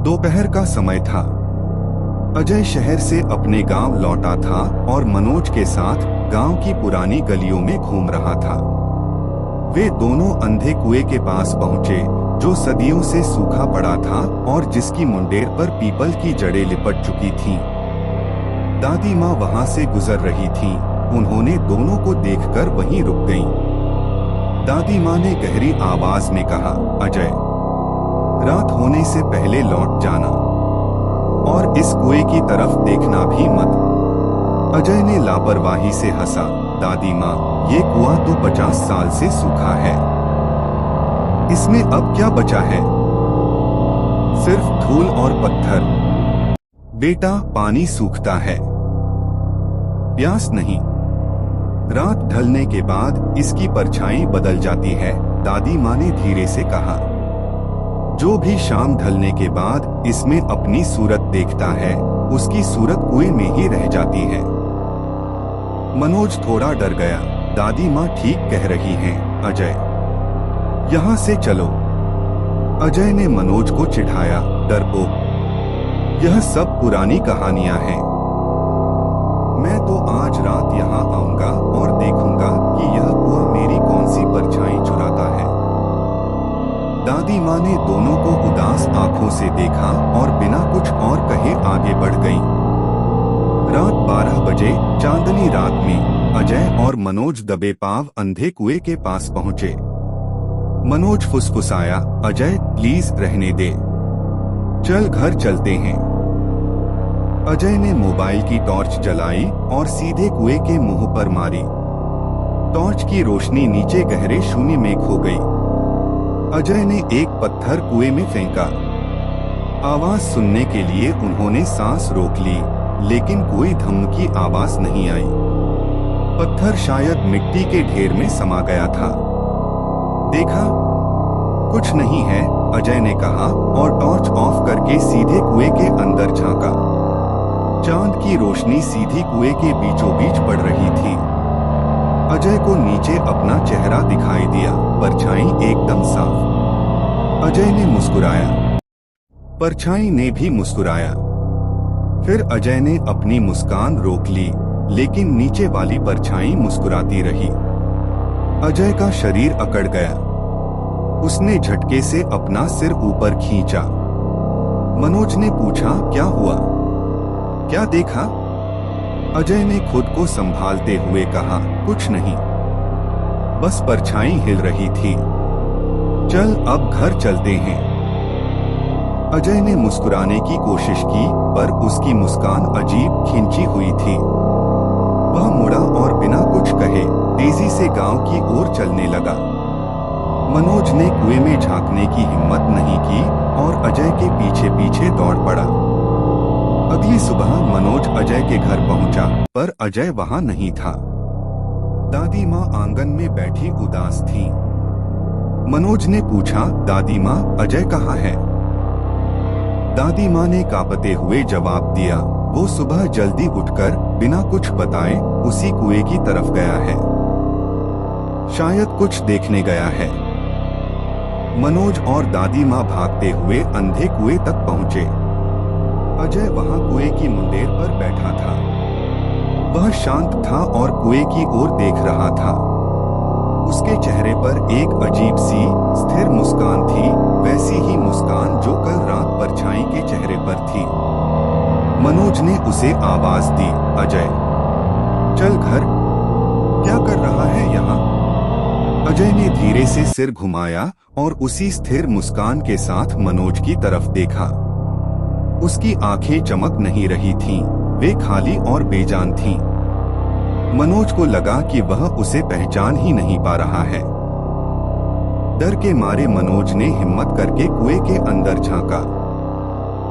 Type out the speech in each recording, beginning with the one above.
दोपहर का समय था। अजय शहर से अपने गांव लौटा था और मनोज के साथ गांव की पुरानी गलियों में घूम रहा था। वे दोनों अंधे कुएं के पास पहुंचे, जो सदियों से सूखा पड़ा था और जिसकी मुंडेर पर पीपल की जड़ें लिपट चुकी थीं। दादी माँ वहां से गुजर रही थीं। उन्होंने दोनों को देखकर वहीं रुक गईं। दादी माँ ने गहरी आवाज में कहा, अजय, रात होने से पहले लौट जाना और इस कुएं की तरफ देखना भी मत। अजय ने लापरवाही से हंसा, दादी माँ, ये कुआं तो 50 साल से सूखा है, इसमें अब क्या बचा है? सिर्फ धूल और पत्थर। बेटा, पानी सूखता है, प्यास नहीं। रात ढलने के बाद इसकी परछाई बदल जाती है, दादी माँ ने धीरे से कहा। जो भी शाम ढलने के बाद इसमें अपनी सूरत देखता है, उसकी सूरत कुएं में ही रह जाती है। मनोज थोड़ा डर गया। दादी माँ ठीक कह रही हैं, अजय, यहाँ से चलो। अजय ने मनोज को चिढ़ाया, डरपोक, यह सब पुरानी कहानियां हैं। मैं तो आज रात यहाँ आऊंगा और देखूंगा कि यह कुआं मेरी कौन सी परछाई चुराता है। दादी माँ ने दोनों को उदास आंखों से देखा और बिना कुछ और कहे आगे बढ़ गईं। रात 12 बजे चांदनी रात में अजय और मनोज दबे पांव अंधे कुएं के पास पहुंचे। मनोज फुसफुसाया, अजय, प्लीज रहने दे, चल घर चलते हैं। अजय ने मोबाइल की टॉर्च जलाई और सीधे कुएं के मुंह पर मारी। टॉर्च की रोशनी नीचे गहरे शून्य में खो गई। अजय ने एक पत्थर कुएं में फेंका। आवाज सुनने के लिए उन्होंने सांस रोक ली, लेकिन कोई धम्म की आवाज नहीं आई। पत्थर शायद मिट्टी के ढेर में समा गया था। देखा, कुछ नहीं है, अजय ने कहा और टॉर्च ऑफ करके सीधे कुएं के अंदर झांका। चांद की रोशनी सीधी कुएं के बीचों बीच पड़ रही थी। अजय को नीचे अपना चेहरा दिखाई दिया, परछाई एकदम साफ। अजय ने मुस्कुराया, परछाई ने भी मुस्कुराया। फिर अजय ने अपनी मुस्कान रोक ली, लेकिन नीचे वाली परछाई मुस्कुराती रही। अजय का शरीर अकड़ गया। उसने झटके से अपना सिर ऊपर खींचा। मनोज ने पूछा, क्या हुआ, क्या देखा? अजय ने खुद को संभालते हुए कहा, कुछ नहीं, बस परछाई हिल रही थी। चल अब घर चलते हैं। अजय ने मुस्कुराने की कोशिश की, पर उसकी मुस्कान अजीब खिंची हुई थी। वह मुड़ा और बिना कुछ कहे तेजी से गांव की ओर चलने लगा। मनोज ने कुएं में झांकने की हिम्मत नहीं की और अजय के पीछे पीछे दौड़ पड़ा। अगली सुबह मनोज अजय के घर पहुंचा, पर अजय वहां नहीं था। दादी माँ आंगन में बैठी उदास थीं। मनोज ने पूछा, दादी माँ, अजय कहाँ है? दादी माँ ने कांपते हुए जवाब दिया, वो सुबह जल्दी उठकर बिना कुछ बताए उसी कुएं की तरफ गया है, शायद कुछ देखने गया है। मनोज और दादी माँ भागते हुए अंधे कुएं तक पहुंचे। अजय वहां कुएं की मुंडेर पर बैठा था। वह शांत था और कुएं की ओर देख रहा था। उसके चेहरे पर एक अजीब सी स्थिर मुस्कान थी, वैसी ही मुस्कान जो कल रात परछाई के चेहरे पर थी। मनोज ने उसे आवाज दी, अजय, चल घर, क्या कर रहा है यहाँ? अजय ने धीरे से सिर घुमाया और उसी स्थिर मुस्कान के साथ मनोज की तरफ देखा। उसकी आंखें चमक नहीं रही थीं, वे खाली और बेजान थीं। मनोज को लगा कि वह उसे पहचान ही नहीं पा रहा है। डर के मारे मनोज ने हिम्मत करके कुएं के अंदर झांका।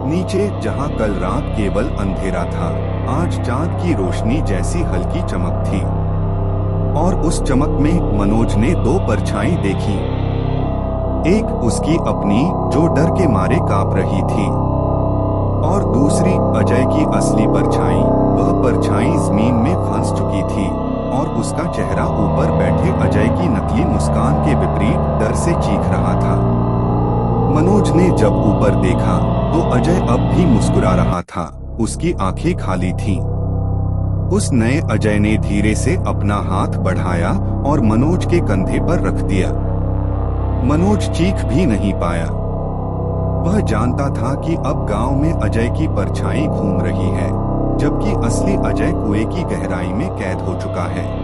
नीचे, जहां कल रात केवल अंधेरा था, आज चांद की रोशनी जैसी हल्की चमक थी। और उस चमक में मनोज ने दो परछाई देखी। एक उसकी अपनी, जो डर के मारे कांप रही थी, और दूसरी अजय की असली परछाई। वह परछाई जमीन में फंस चुकी थी और उसका चेहरा ऊपर बैठे अजय की नकली मुस्कान के विपरीत डर से चीख रहा था। मनोज ने जब ऊपर देखा तो अजय अब भी मुस्कुरा रहा था, उसकी आंखें खाली थीं। उस नए अजय ने धीरे से अपना हाथ बढ़ाया और मनोज के कंधे पर रख दिया। मनोज चीख भी नहीं पाया। वह जानता था कि अब गांव में अजय की परछाई घूम रही है, जबकि असली अजय कुएं की गहराई में कैद हो चुका है।